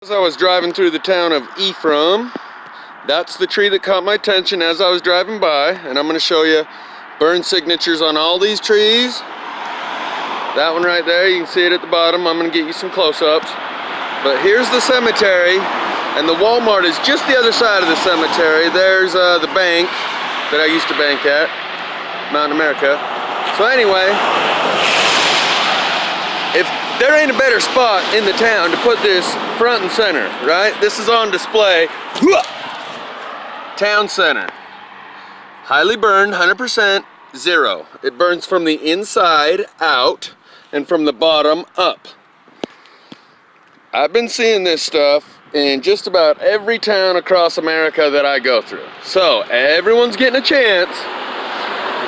As I was driving through the town of Ephraim, that's the tree that caught my attention as I was driving by, and I'm going to show you burn signatures on all these trees. That one right there, you can see it at the bottom. I'm going to get you some close-ups. But here's the cemetery, and the Walmart is just the other side of the cemetery. There's the bank that I used to bank at, Mountain America. So anyway, if there ain't a better spot in the town to put this front and center, right? This is on display. Town center. Highly burned, 100%, zero. It burns from the inside out and from the bottom up. I've been seeing this stuff in just about every town across America that I go through. So everyone's getting a chance.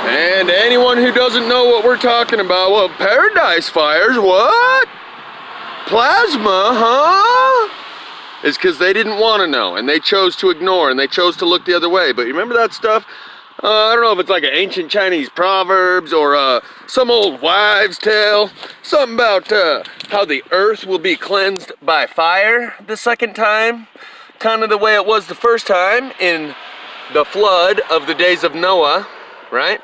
And anyone who doesn't know what we're talking about, well, paradise fires, what? Plasma, huh? It's because they didn't want to know, and they chose to ignore, and they chose to look the other way. But you remember that stuff? I don't know if it's like an ancient Chinese proverbs or some old wives' tale. Something about how the earth will be cleansed by fire the second time. Kind of the way it was the first time in the flood of the days of Noah, right?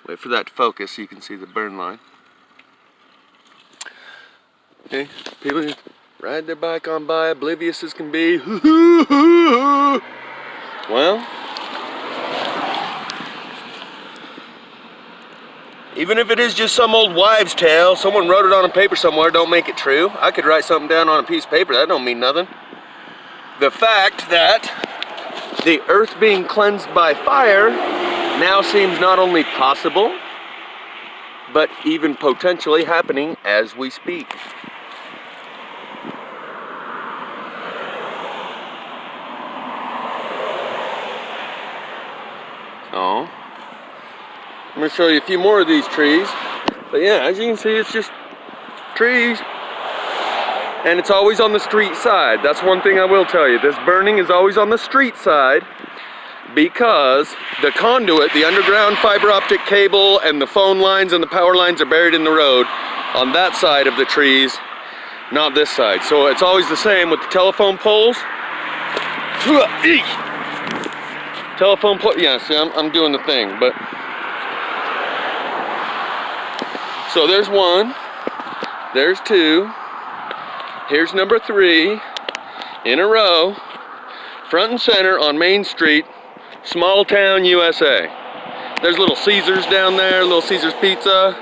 Wait for that to focus so you can see the burn line. Okay, people ride their bike on by, oblivious as can be. Well, even if it is just some old wives' tale, someone wrote it on a paper somewhere, don't make it true. I could write something down on a piece of paper, that don't mean nothing. The fact that the earth being cleansed by fire now seems not only possible, but even potentially happening as we speak. So, I'm going to show you a few more of these trees. But yeah, as you can see, it's just trees. And it's always on the street side. That's one thing I will tell you. This burning is always on the street side because the conduit, the underground fiber optic cable, and the phone lines and the power lines are buried in the road on that side of the trees, not this side. So it's always the same with the telephone poles. Telephone pole, yeah, see, I'm doing the thing, but. So there's one, there's two, here's number 3, in a row, front and center on Main Street, small town, USA. There's Little Caesars down there, Little Caesars Pizza.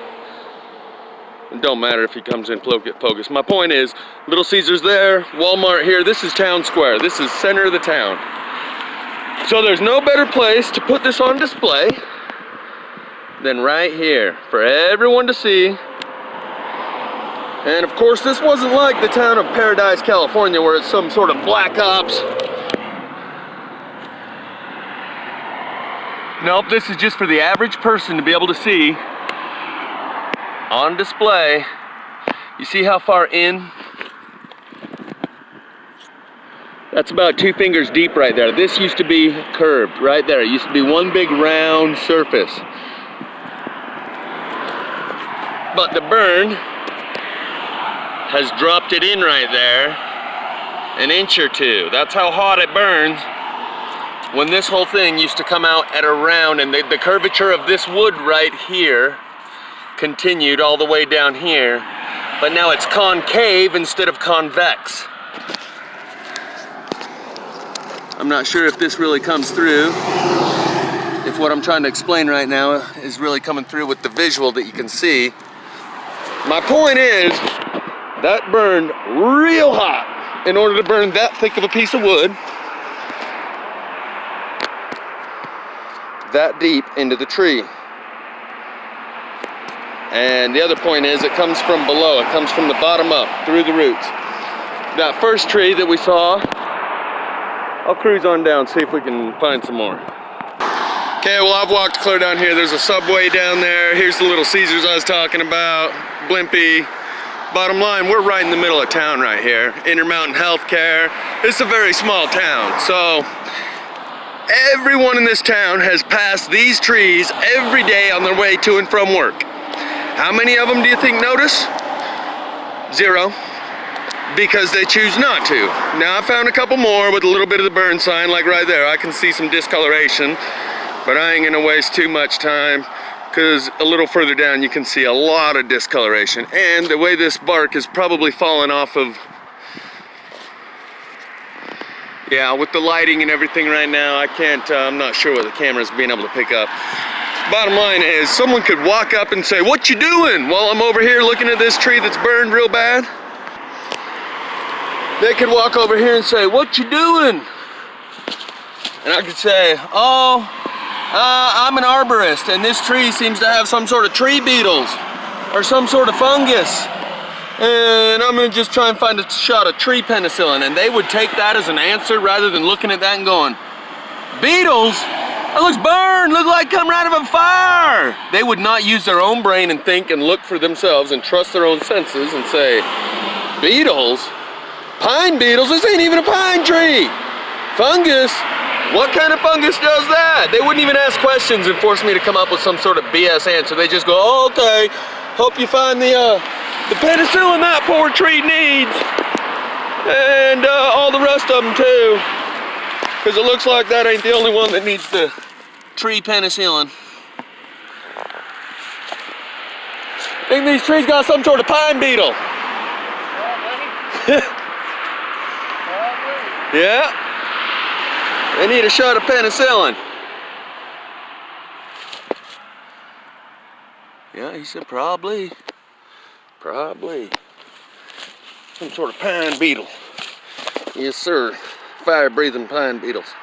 It don't matter if he comes in focus. My point is, Little Caesars there, Walmart here, this is town square, this is center of the town. So there's no better place to put this on display than right here for everyone to see. And of course, this wasn't like the town of Paradise, California, where it's some sort of black ops. Nope, this is just for the average person to be able to see on display. You see how far in? That's about 2 fingers deep right there. This used to be curved right there. It used to be one big round surface. But the burn has dropped it in right there, an inch or 2. That's how hot it burns. When this whole thing used to come out at around, and the curvature of this wood right here continued all the way down here, but now it's concave instead of convex. I'm not sure if this really comes through, if what I'm trying to explain right now is really coming through with the visual that you can see. My point is, that burned real hot in order to burn that thick of a piece of wood that deep into the tree. And the other point is, it comes from below, it comes from the bottom up, through the roots. That first tree that we saw, I'll cruise on down, see if we can find some more. Okay, well, I've walked clear down here. There's a Subway down there. Here's the Little Caesars I was talking about. Blimpie. Bottom line, we're right in the middle of town right here. Intermountain Healthcare. It's a very small town. So everyone in this town has passed these trees every day on their way to and from work. How many of them do you think notice? 0, because they choose not to. Now I found a couple more with a little bit of the burn sign, like right there. I can see some discoloration, but I ain't gonna waste too much time, because a little further down you can see a lot of discoloration. And the way this bark is probably fallen off of, yeah, with the lighting and everything right now, I can't, I'm not sure what the camera's being able to pick up. Bottom line is, someone could walk up and say, "What you doing?" while I'm over here looking at this tree that's burned real bad. They could walk over here and say, "What you doing?" And I could say, "Oh, I'm an arborist, and this tree seems to have some sort of tree beetles or some sort of fungus, and I'm gonna just try and find a shot of tree penicillin." And they would take that as an answer rather than looking at that and going, "Beetles? That looks burned, look like come right out of a fire." They would not use their own brain and think and look for themselves and trust their own senses and say, "Beetles? Pine beetles? This ain't even a pine tree. Fungus? What kind of fungus does that?" They wouldn't even ask questions and force me to come up with some sort of BS answer. They just go, "Oh, okay, hope you find the penicillin that poor tree needs, and all the rest of them too, because it looks like that ain't the only one that needs the tree penicillin." I think these trees got some sort of pine beetle. Yeah, they need a shot of penicillin. Yeah, he said probably some sort of pine beetle. Yes, sir, fire-breathing pine beetles.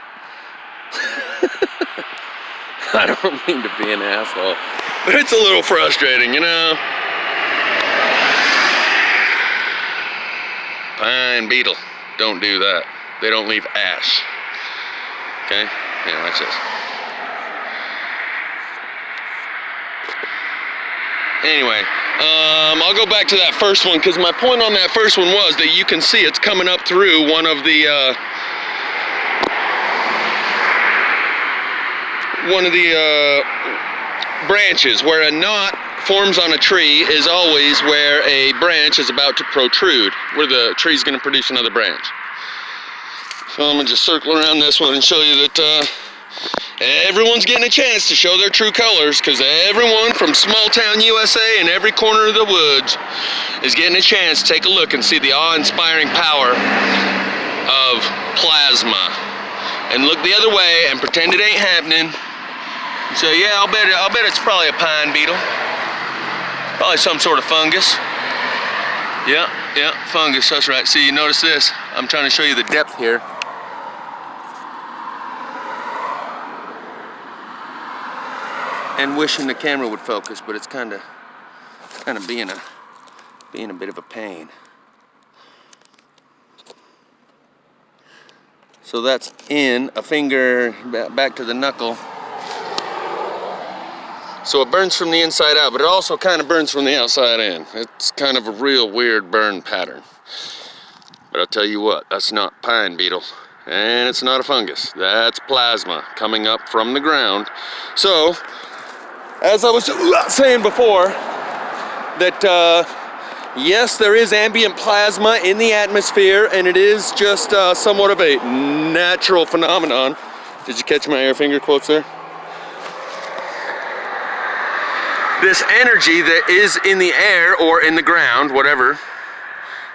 I don't mean to be an asshole, but it's a little frustrating, you know? Pine beetle, don't do that. They don't leave ash. Okay? Yeah, watch this. Anyway, I'll go back to that first one, because my point on that first one was that you can see it's coming up through one of the branches. Where a knot forms on a tree is always where a branch is about to protrude, where the tree's going to produce another branch. So I'm going to just circle around this one and show you that everyone's getting a chance to show their true colors, because everyone from small town USA and every corner of the woods is getting a chance to take a look and see the awe-inspiring power of plasma. And look the other way and pretend it ain't happening. And say, "Yeah, I'll bet it's probably a pine beetle. Probably some sort of fungus." Yeah, fungus, that's right. See, you notice this? I'm trying to show you the depth here. And wishing the camera would focus, but it's kind of being a bit of a pain. So that's in a finger back to the knuckle. So it burns from the inside out, but it also kind of burns from the outside in. It's kind of a real weird burn pattern. But I'll tell you what, that's not pine beetle, and it's not a fungus. That's plasma coming up from the ground. So, as I was saying before, that yes, there is ambient plasma in the atmosphere, and it is just somewhat of a natural phenomenon. Did you catch my air finger quotes there? This energy that is in the air or in the ground, whatever,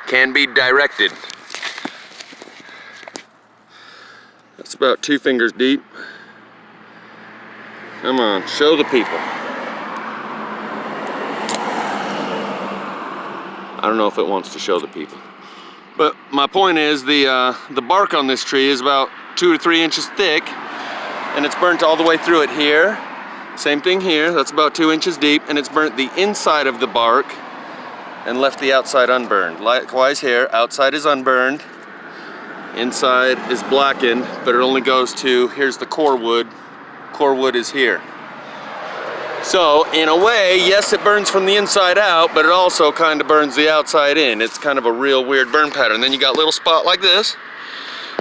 can be directed. That's about 2 fingers deep. Come on, show the people. I don't know if it wants to show the people. But my point is, the bark on this tree is about 2 or 3 inches thick, and it's burnt all the way through it here. Same thing here, that's about 2 inches deep, and it's burnt the inside of the bark and left the outside unburned. Likewise here, outside is unburned, inside is blackened, but it only goes to, here's the core wood. Core wood is here. So, in a way, yes, it burns from the inside out, but it also kind of burns the outside in. It's kind of a real weird burn pattern. Then you got a little spot like this,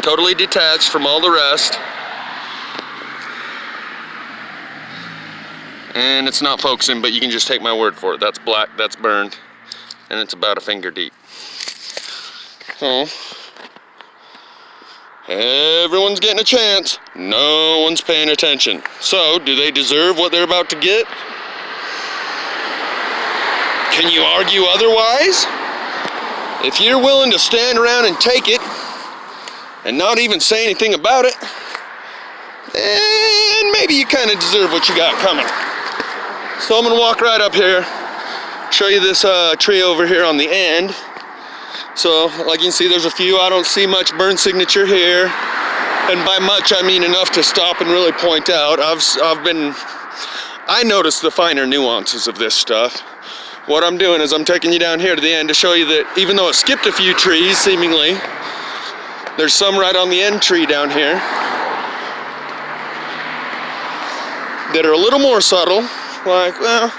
totally detached from all the rest. And it's not focusing, but you can just take my word for it. That's black, that's burned. and it's about a finger deep. So, everyone's getting a chance. No one's paying attention. So, do they deserve what they're about to get? Can you argue otherwise? If you're willing to stand around and take it and not even say anything about it, then maybe you kind of deserve what you got coming. So I'm gonna walk right up here, show you this tree over here on the end. So, like you can see, there's a few. I don't see much burn signature here. And by much, I mean enough to stop and really point out. I noticed the finer nuances of this stuff. What I'm doing is I'm taking you down here to the end to show you that even though it skipped a few trees, seemingly, there's some right on the end tree down here that are a little more subtle. Like, well,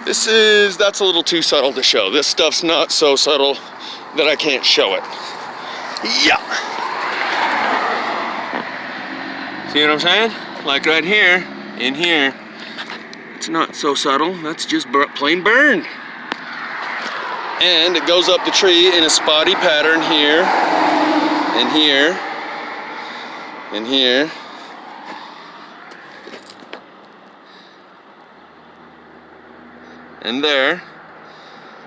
that's a little too subtle to show. This stuff's not so subtle that I can't show it. Yeah. See what I'm saying? Like right here, in here, it's not so subtle. That's just plain burned. And it goes up the tree in a spotty pattern here, and here, and here. And there.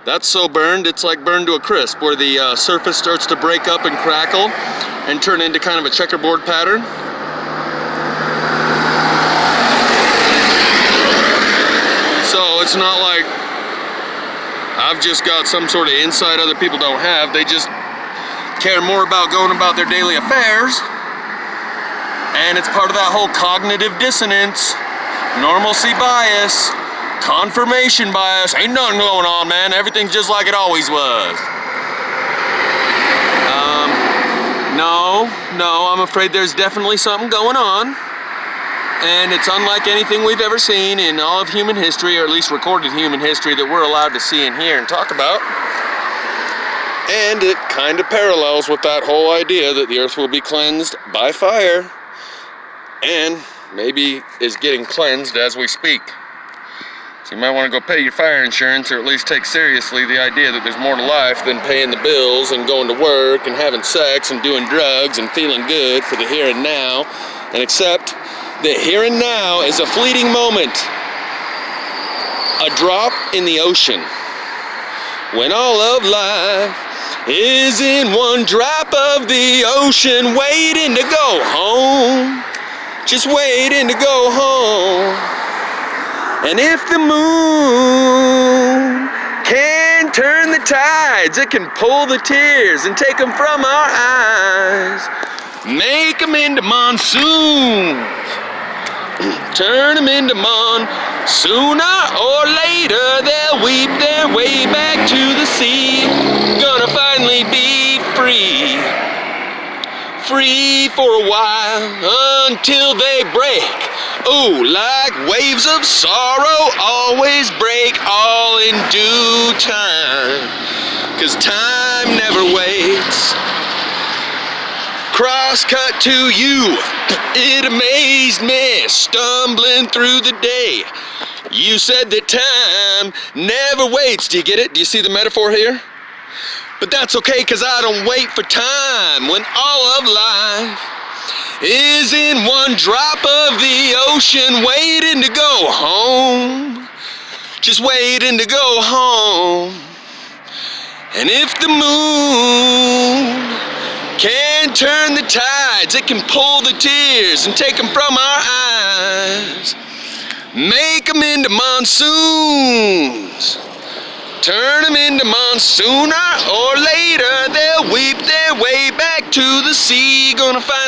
That's so burned, it's like burned to a crisp, where the surface starts to break up and crackle and turn into kind of a checkerboard pattern. So it's not like I've just got some sort of insight other people don't have. They just care more about going about their daily affairs. And it's part of that whole cognitive dissonance, normalcy bias, confirmation bias. Ain't nothing going on, man. Everything's just like it always was. No, I'm afraid there's definitely something going on. And it's unlike anything we've ever seen in all of human history, or at least recorded human history, that we're allowed to see and hear and talk about. And it kind of parallels with that whole idea that the earth will be cleansed by fire, and maybe is getting cleansed as we speak. So you might want to go pay your fire insurance, or at least take seriously the idea that there's more to life than paying the bills and going to work and having sex and doing drugs and feeling good for the here and now, and accept that here and now is a fleeting moment, a drop in the ocean, when all of life is in one drop of the ocean, waiting to go home, just waiting to go home. And if the moon can turn the tides, it can pull the tears and take them from our eyes, make them into monsoons, turn them into sooner or later they'll weep their way back to the sea. Gonna finally be free, free for a while until they break. Ooh, like waves of sorrow always break, all in due time, 'cause time never waits. Cross-cut to you, it amazed me, stumbling through the day. You said that time never waits. Do you get it? Do you see the metaphor here? But that's okay, 'cause I don't wait for time when all of life is in one drop of the ocean, waiting to go home, just waiting to go home. And if the moon can turn the tides, it can pull the tears and take them from our eyes, make them into monsoons, turn them into sooner or later they'll weep their way back to the sea. Gonna find